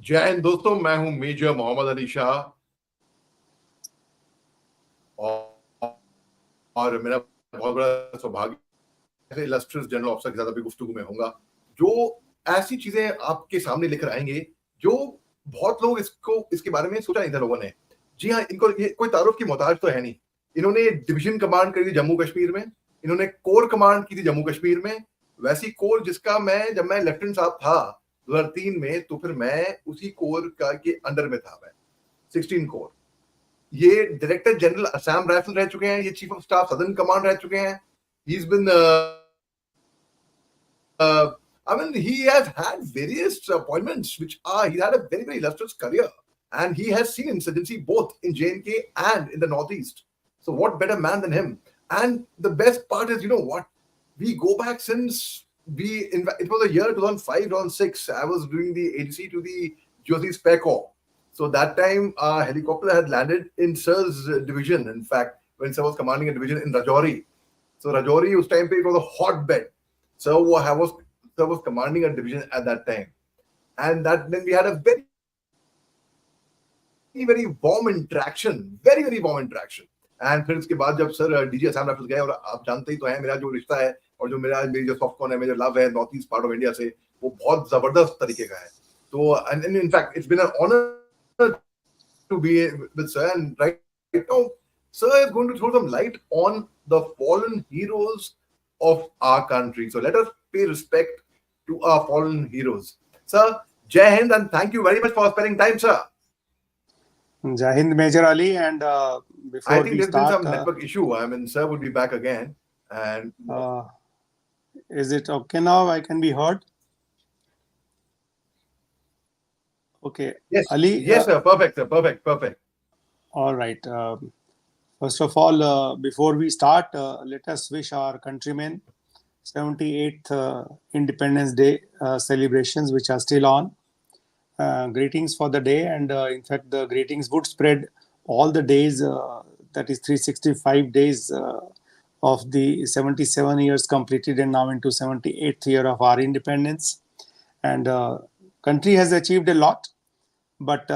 जय हिंद दोस्तों, मैं हूं मेजर मोहम्मद अली शाह और मेरा बहुत बड़ा सौभाग्य है इलस्ट्रियस जनरल ऑफिसर के साथ अभी गुफ्तगू में होऊंगा, जो ऐसी चीजें आपके सामने लेकर आएंगे जो बहुत लोग इसके बारे में सोचा नहीं था लोगों ने। जी हाँ, इनको ये कोई तारुफ की मोहताज तो है नहीं। इन्होंने डिवीजन कमांड करी थी जम्मू कश्मीर में, इन्होंने कोर कमांड की थी जम्मू कश्मीर में, वैसी कोर जिसका जब मैं लेफ्टिनेंट साहब था 2003 में, तो फिर मैं उसी कोर के अंडर में था। मैं 16 कोर, ये डायरेक्टर जनरल असम राइफल रह चुके हैं, ये chief of staff southern command रह चुके हैं। He's been I mean, he has had various appointments, he had a very, very illustrious career, and he has seen insurgency both in J&K and in the Northeast. So what better man than him? And the best part is, you know what? We go back since it was the year 2005, 2006. I was doing the ADC to the GOC Spare Corps. So that time, a helicopter had landed in Sir's division. In fact, when Sir was commanding a division in Rajouri. So Rajouri, उस time पे it was a hotbed. Sir was commanding a division at that time, and then we had a very, very warm interaction, very, very warm interaction. And फिर उसके बाद जब sir DG Assam rifles गए, और आप जानते ही तो हैं मेरा जो रिश्ता है और जो मेरी जो सॉफ्ट कॉर्न है, मेरा लव है north east part of India से, वो बहुत जबरदस्त तरीके का है। तो and in fact it's been an honor to be with sir, and right now sir is going to throw some light on the fallen heroes of our country. So let us pay respect to our fallen heroes. Sir, Jai Hind, and thank you very much for spending time, sir. Jai Hind, Major Ali, and before I think we there's start, been some network issue. I mean, sir would be back again. And is it okay now? I can be heard. Okay. Yes, Ali. Yes, sir. Perfect, sir. Perfect. All right. First of all, before we start, let us wish our countrymen 78th Independence Day celebrations, which are still on. Greetings for the day, and in fact, the greetings would spread all the days, that is 365 days of the 77 years completed and now into 78th year of our independence. And country has achieved a lot, but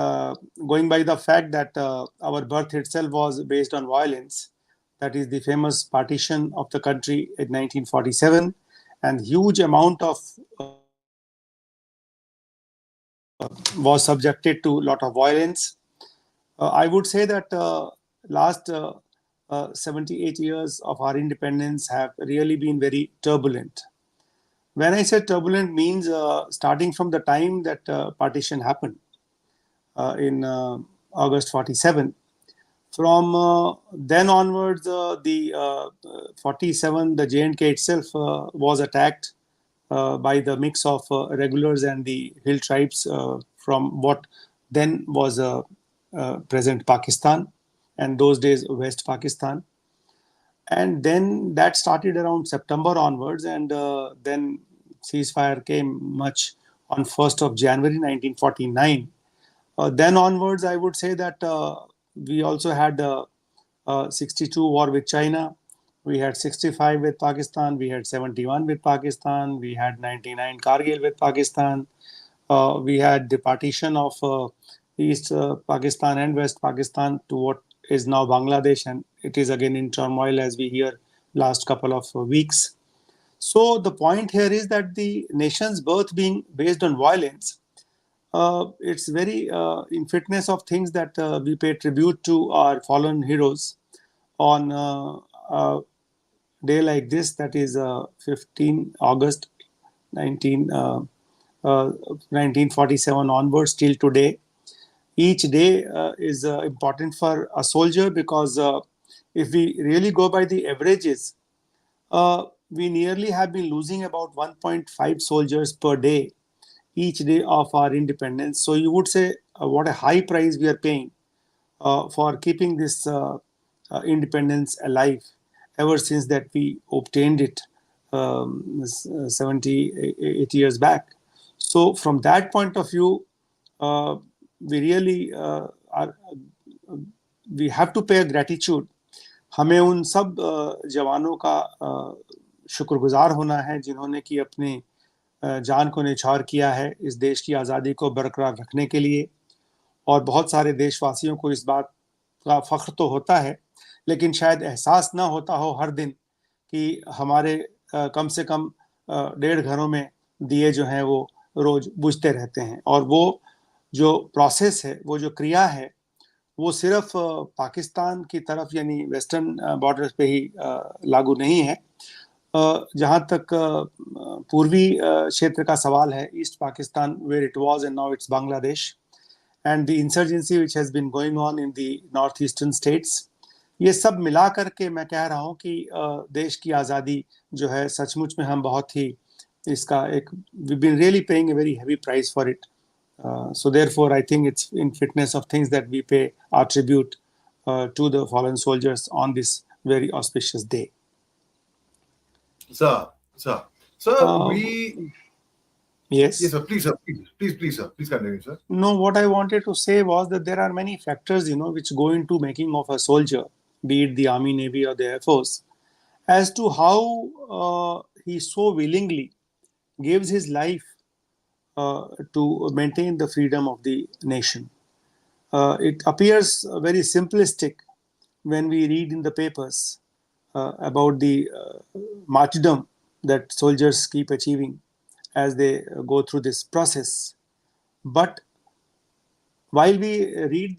going by the fact that our birth itself was based on violence, that is the famous partition of the country in 1947, and huge amount of was subjected to a lot of violence. I would say that last 78 years of our independence have really been very turbulent. When I say turbulent, means starting from the time that partition happened in August 47. From then onwards, the 47, the J&K itself was attacked by the mix of regulars and the hill tribes from what then was present Pakistan, and those days West Pakistan. And then that started around September onwards, and then ceasefire came much on 1st of January 1949. Then onwards, I would say that we also had 62 war with China. We had 65 with Pakistan. We had 71 with Pakistan. We had 99 Kargil with Pakistan. We had the partition of East Pakistan and West Pakistan to what is now Bangladesh, and it is again in turmoil as we hear last couple of weeks. So the point here is that the nation's birth being based on violence, it's very in fitness of things that we pay tribute to our fallen heroes on a day like this, that is 15 August 1947 onwards till today. Each day is important for a soldier, because if we really go by the averages, we nearly have been losing about 1.5 soldiers per day each day of our independence. So you would say what a high price we are paying for keeping this independence alive ever since that we obtained it 78 years back. So from that point of view, we really we have to pay gratitude. हमें उन सब जवानों का शुक्रगुजार होना है जिन्होंने कि अपने जान को न्यौछावर किया है इस देश की आज़ादी को बरकरार रखने के लिए। और बहुत सारे देशवासियों को इस बात का फख्र तो होता है, लेकिन शायद एहसास ना होता हो हर दिन कि हमारे कम से कम 1.5 घरों में दिए जो हैं वो रोज बुझते रहते हैं। और वो जो प्रोसेस है, वो जो क्रिया है, वो सिर्फ पाकिस्तान की तरफ यानी वेस्टर्न बॉर्डर पे ही लागू नहीं है। जहाँ तक पूर्वी क्षेत्र का सवाल है, east Pakistan where it was and now it's Bangladesh, and the insurgency which has been going on in the north eastern states, ये सब मिला करके मैं कह रहा हूँ कि देश की आज़ादी जो है सचमुच में हम बहुत ही इसका एक we been really paying a very heavy price for it. So therefore, I think it's in fitness of things that we pay our tribute to the fallen soldiers on this very auspicious day. Sir, sir, sir, Uh, we yes, yes. sir. Please, sir. Please, sir. Please continue, sir. No, what I wanted to say was that there are many factors, which go into making of a soldier, be it the army, navy, or the air force, as to how he so willingly gives his life to maintain the freedom of the nation. It appears very simplistic when we read in the papers about the martyrdom that soldiers keep achieving as they go through this process. But while we read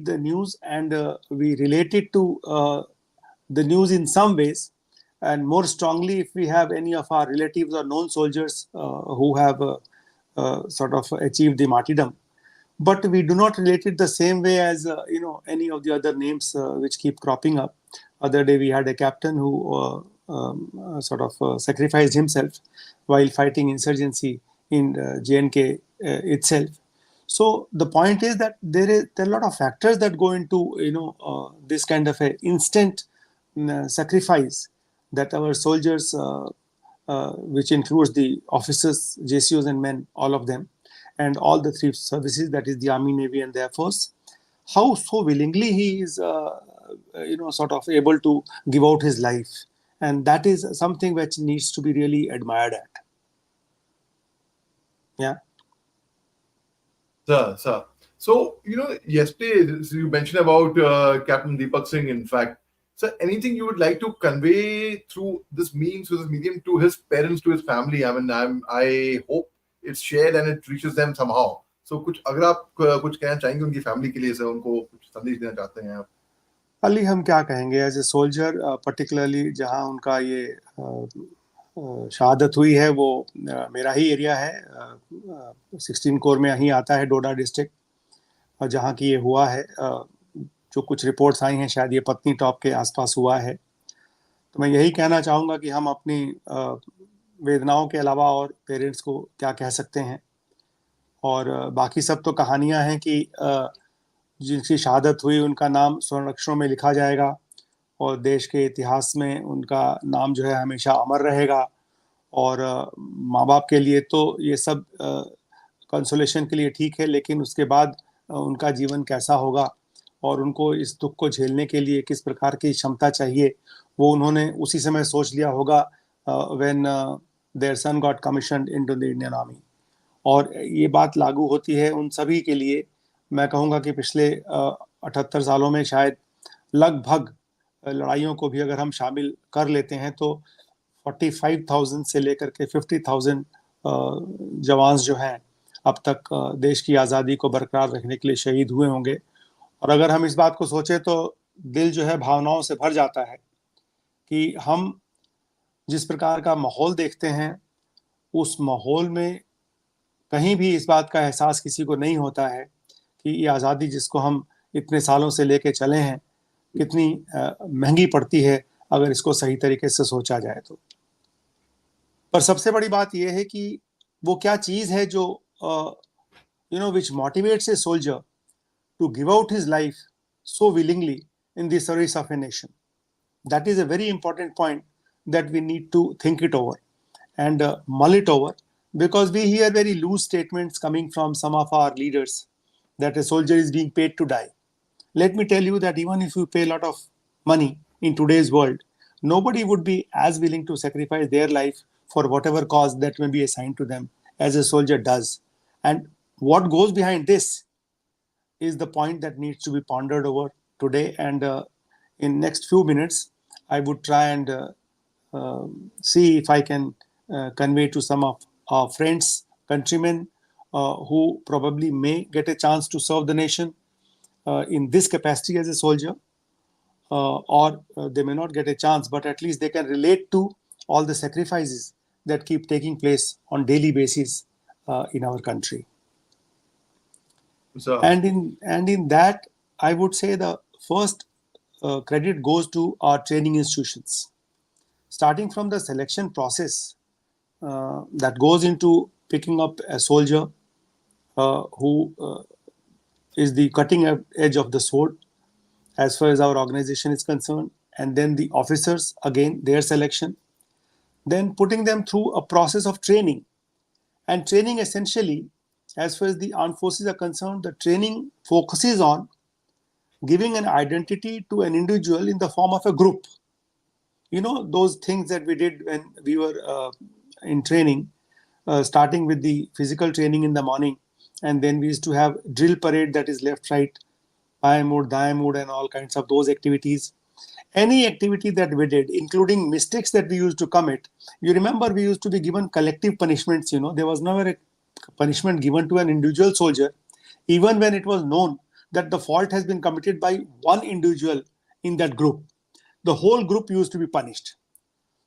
the news and we relate it to the news in some ways, and more strongly if we have any of our relatives or known soldiers who have sort of achieved the martyrdom, but we do not relate it the same way as any of the other names which keep cropping up. Other day we had a captain who sort of sacrificed himself while fighting insurgency in JNK itself. So the point is that there are a lot of factors that go into this kind of a instant sacrifice that our soldiers, which includes the officers, JCOs and men, all of them, and all the three services, that is the Army, Navy, and the Air Force, how so willingly he is, sort of able to give out his life, and that is something which needs to be really admired at. Yeah. Sir. So, yesterday you mentioned about Captain Deepak Singh, in fact. Sir, anything you would like to convey through this means, through this medium, to his parents, to his family? I mean, I hope it's shared and it reaches them somehow. So, कुछ अगर आप कुछ कहना चाहेंगे उनकी family के लिए, sir, उनको कुछ संदेश देना चाहते हैं आप? अली, हम क्या कहेंगे एज ए सोल्जर, पर्टिकुलरली जहाँ उनका ये शहादत हुई है, वो मेरा ही एरिया है, 16 कोर में यहीं आता है, डोडा डिस्ट्रिक्ट, और जहाँ की ये हुआ है, जो कुछ रिपोर्ट्स आई हैं शायद ये पत्नी टॉप के आसपास हुआ है। तो मैं यही कहना चाहूँगा कि हम अपनी वेदनाओं के अलावा और पेरेंट्स को क्या कह सकते हैं, और बाकी सब तो कहानियाँ हैं कि जिनकी शहादत हुई उनका नाम स्वर्ण अक्षरों में लिखा जाएगा और देश के इतिहास में उनका नाम जो है हमेशा अमर रहेगा। और माँ बाप के लिए तो ये सब कंसोलेशन के लिए ठीक है, लेकिन उसके बाद उनका जीवन कैसा होगा और उनको इस दुख को झेलने के लिए किस प्रकार की क्षमता चाहिए, वो उन्होंने उसी समय सोच लिया होगा when their son got commissioned into the Indian army. और ये बात लागू होती है उन सभी के लिए। मैं कहूँगा कि पिछले 78 सालों में शायद लगभग लड़ाइयों को भी अगर हम शामिल कर लेते हैं तो 45,000 से लेकर के 50,000 जवान जो हैं अब तक देश की आज़ादी को बरकरार रखने के लिए शहीद हुए होंगे। और अगर हम इस बात को सोचें तो दिल जो है भावनाओं से भर जाता है कि हम जिस प्रकार का माहौल देखते हैं उस माहौल में कहीं भी इस बात का एहसास किसी को नहीं होता है कि ये आज़ादी जिसको हम इतने सालों से लेके चले हैं कितनी महंगी पड़ती है अगर इसको सही तरीके से सोचा जाए तो। पर सबसे बड़ी बात यह है कि वो क्या चीज़ है जो which motivates a soldier to give out his life so willingly in the service of a nation. That is a very important point that we need to think it over and mull it over, because we hear very loose statements coming from some of our leaders that a soldier is being paid to die. Let me tell you that even if you pay a lot of money in today's world, nobody would be as willing to sacrifice their life for whatever cause that may be assigned to them, as a soldier does. And what goes behind this is the point that needs to be pondered over today. And in next few minutes, I would try and see if I can convey to some of our friends, countrymen, who probably may get a chance to serve the nation in this capacity as a soldier, or they may not get a chance, but at least they can relate to all the sacrifices that keep taking place on daily basis in our country. So, And in that, I would say the first credit goes to our training institutions, starting from the selection process that goes into picking up a soldier who is the cutting edge of the sword as far as our organization is concerned, and then the officers, again, their selection, then putting them through a process of training. And training essentially, as far as the armed forces are concerned, the training focuses on giving an identity to an individual in the form of a group. Those things that we did when we were in training, starting with the physical training in the morning, and then we used to have drill parade, that is left, right, baएं मुड़, दाएं मुड़, and all kinds of those activities. Any activity that we did, including mistakes that we used to commit. You remember, we used to be given collective punishments. There was never a punishment given to an individual soldier, even when it was known that the fault has been committed by one individual in that group. The whole group used to be punished.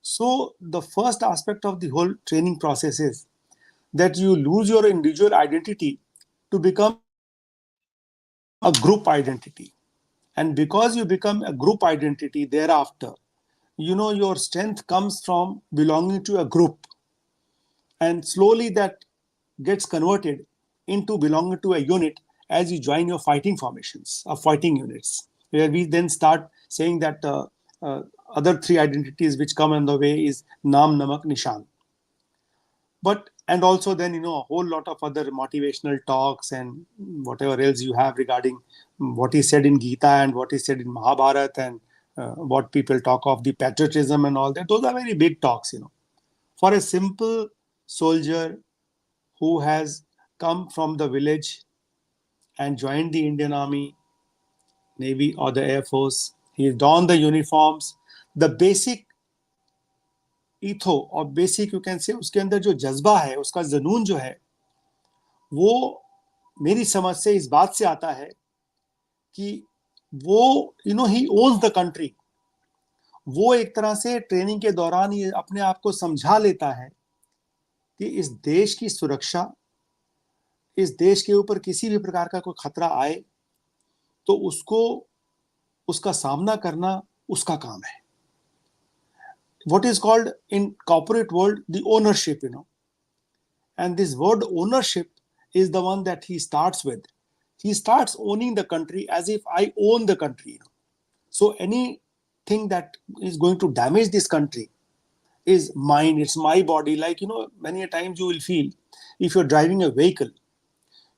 So the first aspect of the whole training process is that you lose your individual identity to become a group identity. And because you become a group identity thereafter, your strength comes from belonging to a group. And slowly that gets converted into belonging to a unit as you join your fighting formations or fighting units, where we then start saying that other three identities which come on the way is Naam, Namak, Nishan. And also then, a whole lot of other motivational talks and whatever else you have regarding what is said in Gita and what is said in Mahabharata, and what people talk of the patriotism and all that. Those are very big talks, For a simple soldier who has come from the village and joined the Indian Army, Navy, or the Air Force, he donned the uniforms, the basic ईथो और basic you can say उसके अंदर जो जज्बा है, उसका जुनून जो है, वो मेरी समझ से इस बात से आता है कि वो ही ओन्स द कंट्री. वो एक तरह से ट्रेनिंग के दौरान ये अपने आप को समझा लेता है कि इस देश की सुरक्षा, इस देश के ऊपर किसी भी प्रकार का कोई खतरा आए तो उसका सामना करना उसका काम है. What is called in corporate world the ownership, and this word ownership is the one that he starts with. He starts owning the country as if I own the country. So anything that is going to damage this country is mine, it's my body. Like, many a times you will feel, if you're driving a vehicle,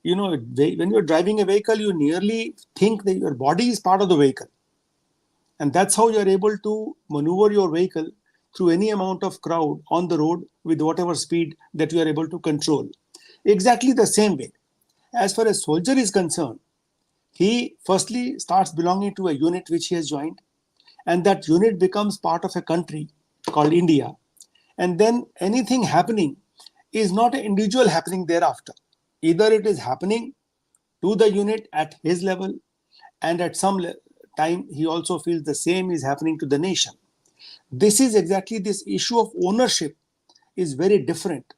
when you're driving a vehicle, you nearly think that your body is part of the vehicle. And that's how you're able to maneuver your vehicle through any amount of crowd on the road with whatever speed that you are able to control. Exactly the same way, as far as soldier is concerned, he firstly starts belonging to a unit which he has joined, and that unit becomes part of a country called India. And then anything happening is not an individual happening thereafter. Either it is happening to the unit at his level, and at some time he also feels the same is happening to the nation. This is exactly this issue of ownership is very different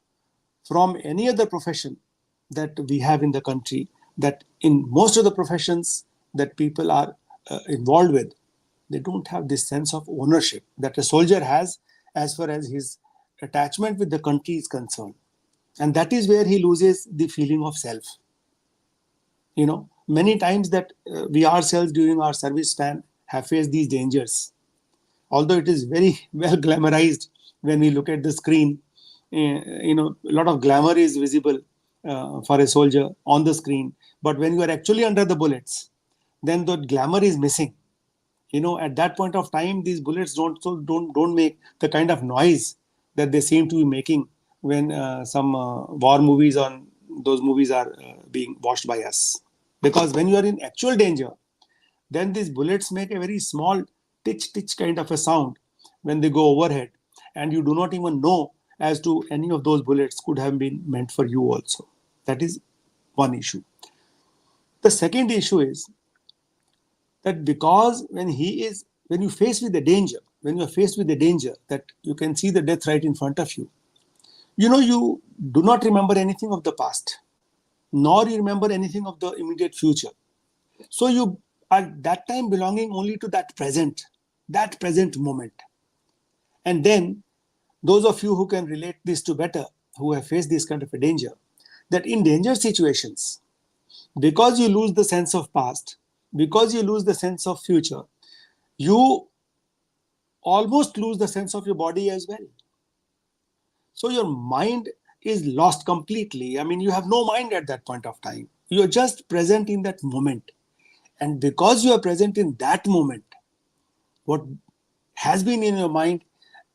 from any other profession that we have in the country, that in most of the professions that people are involved with, they don't have this sense of ownership that a soldier has as far as his attachment with the country is concerned. And that is where he loses the feeling of self. Many times that we ourselves during our service span have faced these dangers. Although it is very well glamorized when we look at the screen, a lot of glamour is visible for a soldier on the screen. But when you are actually under the bullets, then the glamour is missing. At that point of time, these bullets don't make the kind of noise that they seem to be making when some war movies on those movies are being watched by us. Because when you are in actual danger, then these bullets make a very small titch titch kind of a sound when they go overhead, and you do not even know as to any of those bullets could have been meant for you also. That is one issue. The second issue is that because when you face with the danger, when you are faced with the danger that you can see the death right in front of you, you do not remember anything of the past, nor you remember anything of the immediate future. So you are that time belonging only to that present moment. And then those of you who can relate this to better, who have faced this kind of a danger, that in danger situations, because you lose the sense of past, because you lose the sense of future, you almost lose the sense of your body as well. So your mind is lost completely. I mean, you have no mind at that point of time. You're just present in that moment. And because you are present in that moment, what has been in your mind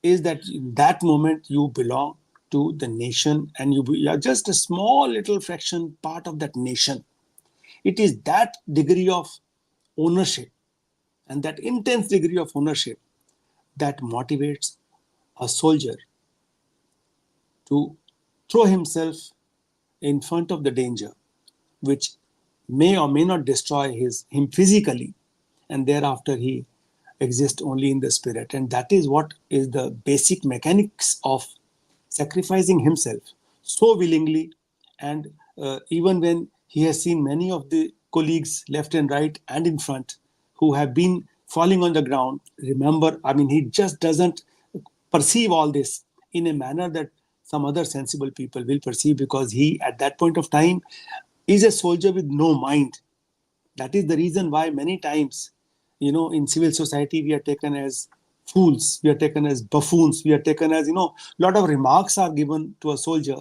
is that in that moment you belong to the nation, and you are just a small little fraction part of that nation. It is that degree of ownership and that intense degree of ownership that motivates a soldier to throw himself in front of the danger, which may or may not destroy him physically, and thereafter he exists only in the spirit. And that is what is the basic mechanics of sacrificing himself so willingly. And even when he has seen many of the colleagues left and right and in front who have been falling on the ground, remember, I mean, he just doesn't perceive all this in a manner that some other sensible people will perceive, because he at that point of time is a soldier with no mind. That is the reason why many times, in civil society, we are taken as fools, we are taken as buffoons, we are taken as, a lot of remarks are given to a soldier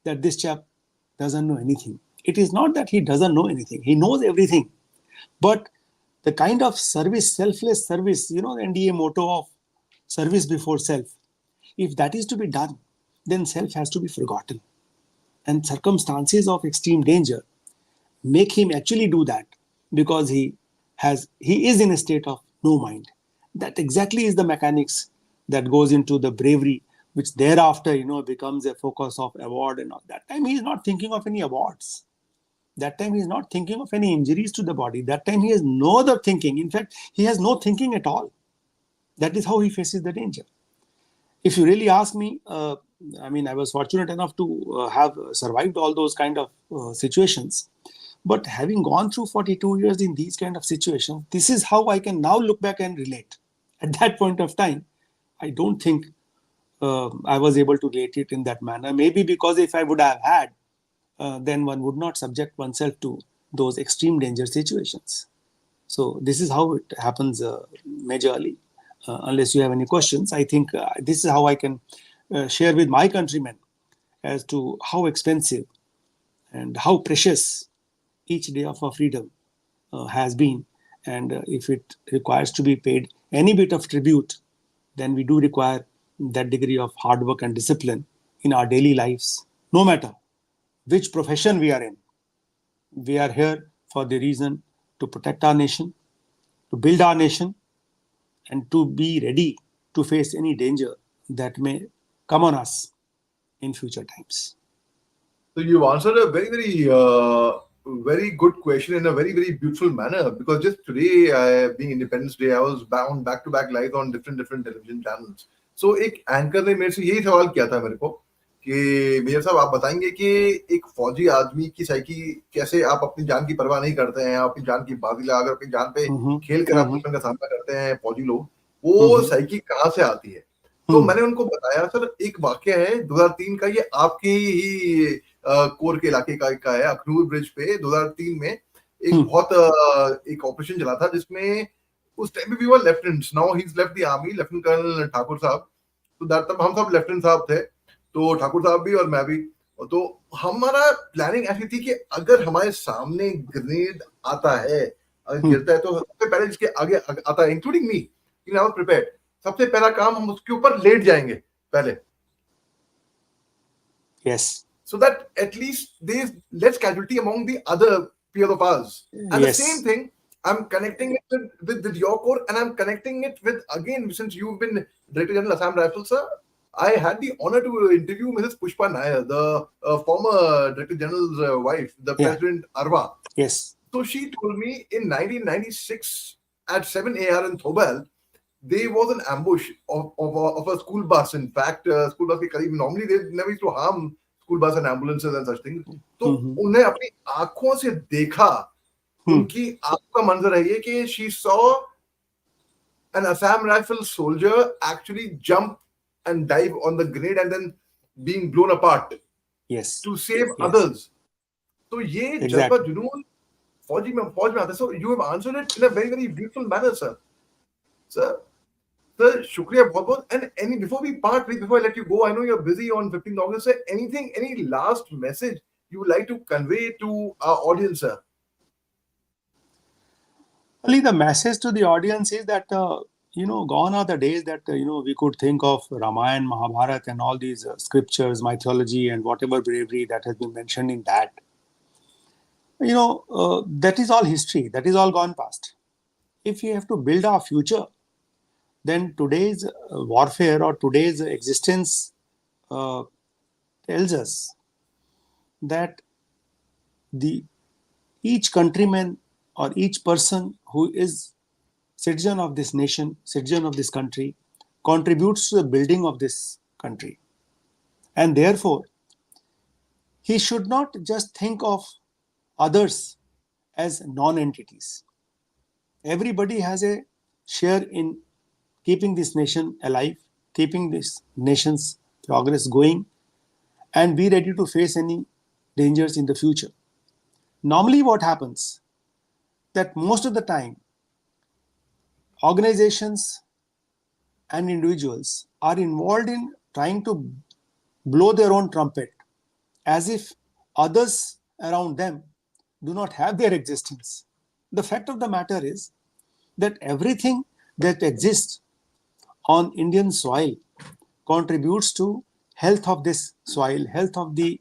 that this chap doesn't know anything. It is not that he doesn't know anything, he knows everything. But the kind of service, selfless service, the NDA motto of service before self, if that is to be done, then self has to be forgotten. And circumstances of extreme danger make him actually do that, because he is in a state of no mind. That exactly is the mechanics that goes into the bravery, which thereafter becomes a focus of award. And all that time he is not thinking of any awards. That time he is not thinking of any injuries to the body. That time he has no other thinking. In fact, he has no thinking at all. That is how he faces the danger. If you really ask me, I was fortunate enough to have survived all those kind of situations. But having gone through 42 years in these kind of situations, this is how I can now look back and relate. At that point of time, I don't think I was able to relate it in that manner. Maybe because if I would have had, then one would not subject oneself to those extreme danger situations. So this is how it happens, Major Ali. Unless you have any questions, I think this is how I can share with my countrymen as to how expensive and how precious each day of our freedom has been. And if it requires to be paid any bit of tribute, then we do require that degree of hard work and discipline in our daily lives, no matter which profession we are in. We are here for the reason to protect our nation, to build our nation, and to be ready to face any danger that may come on us in future times. So you answered a very, very good question in a very, very beautiful manner. Because just today, being Independence Day, I was bound back-to-back live on different television channels. So एक anchor ने मेरे से यही सवाल किया था मेरे को कि मेजर साहब आप बताएंगे कि एक फौजी आदमी की साइकी कैसे, आप अपनी जान की परवाह नहीं करते हैं, अपनी जान की बाजी लगा अपनी जान पे खेल कर आप दुश्मन का सामना करते हैं फौजी लोग, वो साइकी कहाँ से आती है? तो मैंने उनको बताया सर एक वाक्य है 2003 का, ये आपके ही कोर के इलाके का है, अखनूर ब्रिज पे 2003 में एक बहुत एक ऑपरेशन चला था जिसमें उस टाइम पे भी वो lieutenants, now he is left the army, lieutenant colonel Thakur साहब, तो तब हम सब लेफ्टिनेंट साहब थे, तो ठाकुर साहब भी और मैं भी। तो हमारा प्लानिंग ऐसी थी कि अगर हमारे सामने ग्रेनेड आता है, अगर गिरता है, तो सबसे पहले जिसके आगे आता है, including me, in our prepared, सबसे पहला काम हम उसके ऊपर लेट जाएंगे पहले, Yes. so that at least there's less casualty among the other peers of ours. And the same Yes. thing, I'm connecting it with your core, and I'm connecting it with, again, since you've been Director General Assam Rifles, sir, I had the honor to interview Mrs. Pushpa Nair, the former Director General's wife, the Yeah. President Arwa. Yes. So she told me in 1996 at 7 AR in Thobal, there was an ambush of a school bus. In fact, school bus के करीब, normally they never used to harm school bus and ambulances and such things. तो Mm-hmm. उन्हें अपनी आंखों से देखा, Hmm. उनकी आंखों का मंजर है ये कि she saw an Assam rifle soldier actually jump and dive on the grenade and then being blown apart Yes. to save Yes. others. तो ये जज्बा Exactly. जुनून फौज में आता है. So you have answered it in a very, very beautiful manner, sir. Sir, shukriya bahut bahut. And any, before we part, please, before I let you go, I know you're busy on 15th August, sir. Anything, any last message you would like to convey to our audience, sir? Only the message to the audience is that gone are the days that we could think of Ramayana, Mahabharata, and all these scriptures, mythology, and whatever bravery that has been mentioned in that. That is all history. That is all gone past. If we have to build our future, then today's warfare or today's existence tells us that the each countryman or each person who is citizen of this nation, citizen of this country, contributes to the building of this country. And therefore, he should not just think of others as non-entities. Everybody has a share in keeping this nation alive, keeping this nation's progress going, and be ready to face any dangers in the future. Normally, what happens that most of the time, organizations and individuals are involved in trying to blow their own trumpet as if others around them do not have their existence. The fact of the matter is that everything that exists on Indian soil contributes to health of this soil, health of the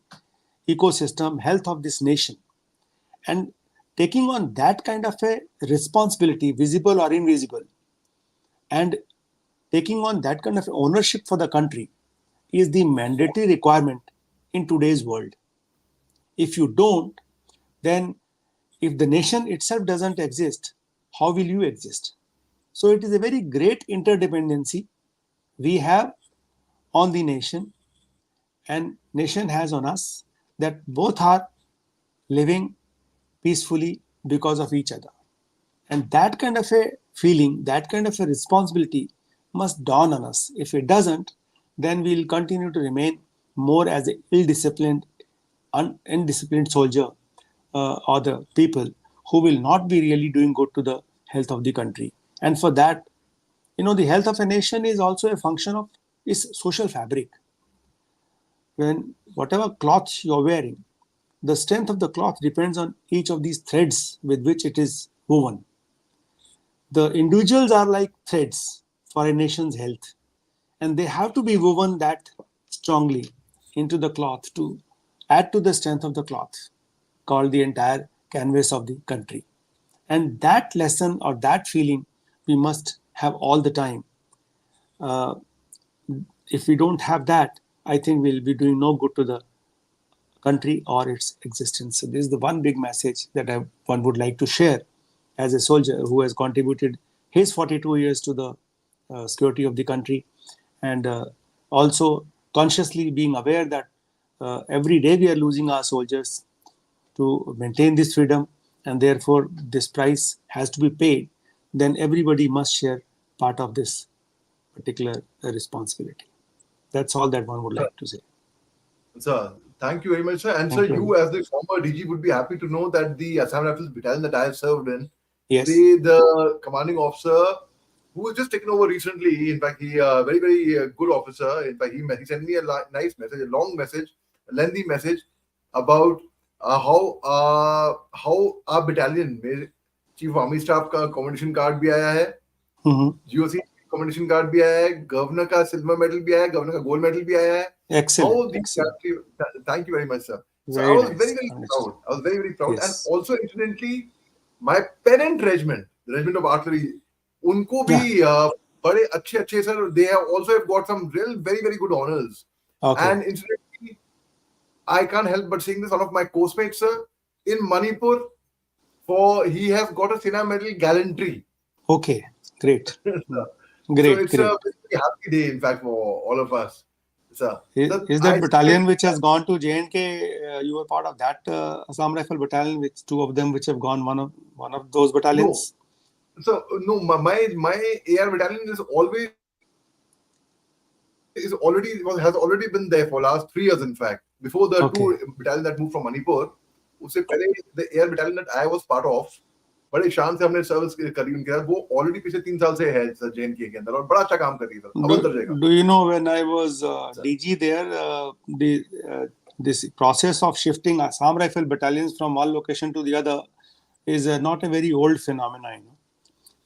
ecosystem, health of this nation. And taking on that kind of a responsibility, visible or invisible, and taking on that kind of ownership for the country is the mandatory requirement in today's world. If you don't, then if the nation itself doesn't exist, how will you exist? So it is a very great interdependency we have on the nation and nation has on us, that both are living peacefully because of each other. And that kind of a feeling, that kind of a responsibility must dawn on us. If it doesn't, then we'll continue to remain more as an ill-disciplined, undisciplined soldier or the people who will not be really doing good to the health of the country. And for that, the health of a nation is also a function of its social fabric. When whatever cloth you're wearing, the strength of the cloth depends on each of these threads with which it is woven. The individuals are like threads for a nation's health, and they have to be woven that strongly into the cloth to add to the strength of the cloth, called the entire canvas of the country. And that lesson or that feeling we must have all the time. If we don't have that, I think we'll be doing no good to the country or its existence. So this is the one big message that one would like to share as a soldier who has contributed his 42 years to the security of the country, and also consciously being aware that every day we are losing our soldiers to maintain this freedom, and therefore this price has to be paid. Then everybody must share part of this particular responsibility. That's all that one would like to say. Sir, thank you very much, sir. And sir, Thank you. you as the former DG would be happy to know that the Assam Rifles battalion that I have served in, Yes. the commanding officer who was just taken over recently, in fact, he very, very good officer. In fact, he sent me a nice message, a long message, a lengthy message about how our battalion में Chief of Army Staff का commendation card भी आया है, Mm-hmm. GOC commendation card भी आया है, governor का silver medal भी आया है, governor का gold medal भी आया है. Excellent. How the Excellent. country, thank you very much, sir. So I Very was nice. very Understood. proud. I was very proud. And Yes. also, incidentally, my parent regiment, the regiment of artillery, उनको भी बड़े अच्छे sir. They have also have got some real very good honors. Okay. And incidentally, I can't help but saying this. One of my co-mates, sir, in Manipur, he has got a Sena Medal gallantry. Okay. Great. So Great. it's Great. a very happy day, in fact, for all of us. Sir, Is that battalion which has gone to J&K? You were part of that Assam Rifle battalion, which two of them which have gone one of those battalions. No. So no, my AR battalion has already been there for last 3 years. In fact, before the two battalion that moved from Manipur, उससे पहले the AR battalion that I was part of, बड़े शान से हमने service करी उनके साथ. वो ऑलरेडी पिछले 3 साल से है सर JNK के अंदर और बड़ा अच्छा काम कर रही है. अव्वल दर्जे का. Do you know when I was DG there, this process of shifting Assam Rifle battalions from one location to the other is not a very old phenomenon.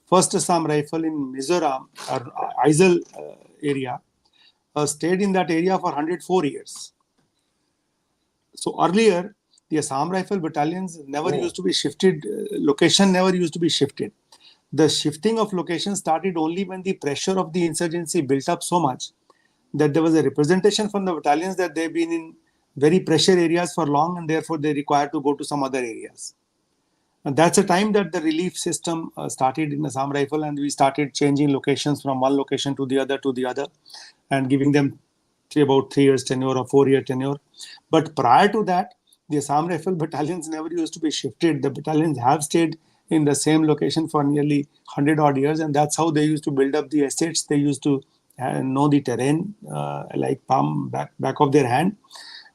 First Assam Rifle in Mizoram or Aizawl area stayed in that area for 104 years. So earlier, the Assam Rifle battalions never used to be shifted. Location never used to be shifted. The shifting of location started only when the pressure of the insurgency built up so much that there was a representation from the battalions that they've been in very pressure areas for long and therefore they required to go to some other areas. And that's a time that the relief system started in Assam Rifle, and we started changing locations from one location to the other and giving them about 3 years tenure or 4-year tenure. But prior to that, the Assam Rifle battalions never used to be shifted. The battalions have stayed in the same location for nearly 100 odd years, and that's how they used to build up the estates. They used to know the terrain like palm back of their hand.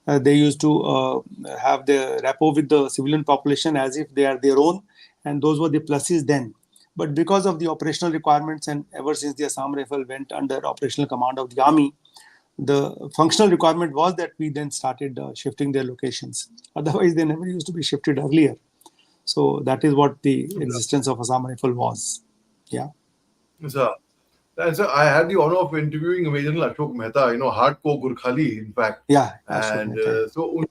They used to have the rapport with the civilian population as if they are their own, and those were the pluses then. But because of the operational requirements, and ever since the Assam Rifle went under operational command of the army, the functional requirement was that we then started shifting their locations. Otherwise, they never used to be shifted earlier. So that is what the existence of Assam Rifle was. Yeah. Sir. And sir, I had the honor of interviewing Major Ashok Mehta, hardcore Gurkhali, in fact. Yeah. And so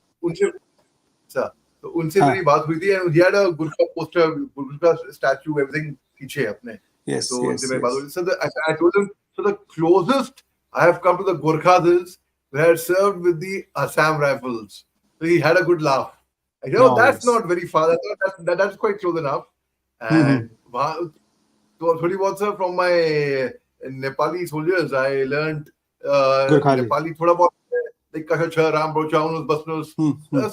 उनसे मेरी बात हुई थी, and he had a Gurkha poster, Gurkha statue, everything पीछे अपने. Yes. So उनसे मेरी बात हुई. So I told him, so the closest I have come to the Gurkhas is where I served with the Assam Rifles. So he had a good laugh. That's not very far. That's quite close enough. And so थोड़ी बहुत sir from my Nepali soldiers, I learned Nepali थोड़ा बहुत. Like Kasha, Ram, Brochaunus, Basnus,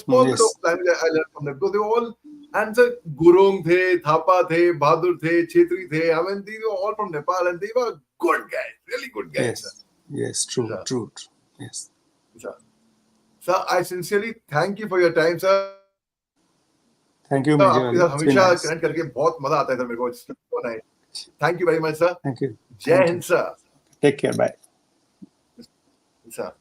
small bit of language I learned from them. Because they were all, and sir, Gurung the, Thapa the, Bahadur the, Chetri the. I mean, these were all from Nepal, and they were good guys, really good guys. Yes, true. Yes. Sir, I sincerely thank you for your time, sir. Thank you, Major. आपके साथ हमेशा connect करके बहुत मजा आता है sir मेरे को. Thank you very much, sir. Thank you. Jai Hind, sir. Take care. Bye. Sir.